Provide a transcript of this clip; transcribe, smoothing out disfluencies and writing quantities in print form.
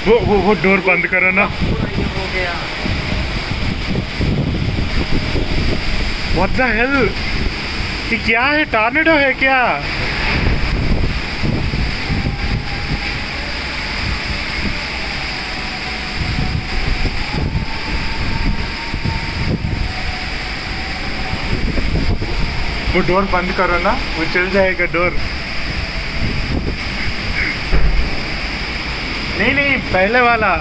वो डोर बंद करो ना। हो गया। What the hell? ये क्या है? टॉर्नेडो है क्या? वो डोर बंद करो ना, वो चल जाएगा डोर। नहीं नहीं, पहले वाला।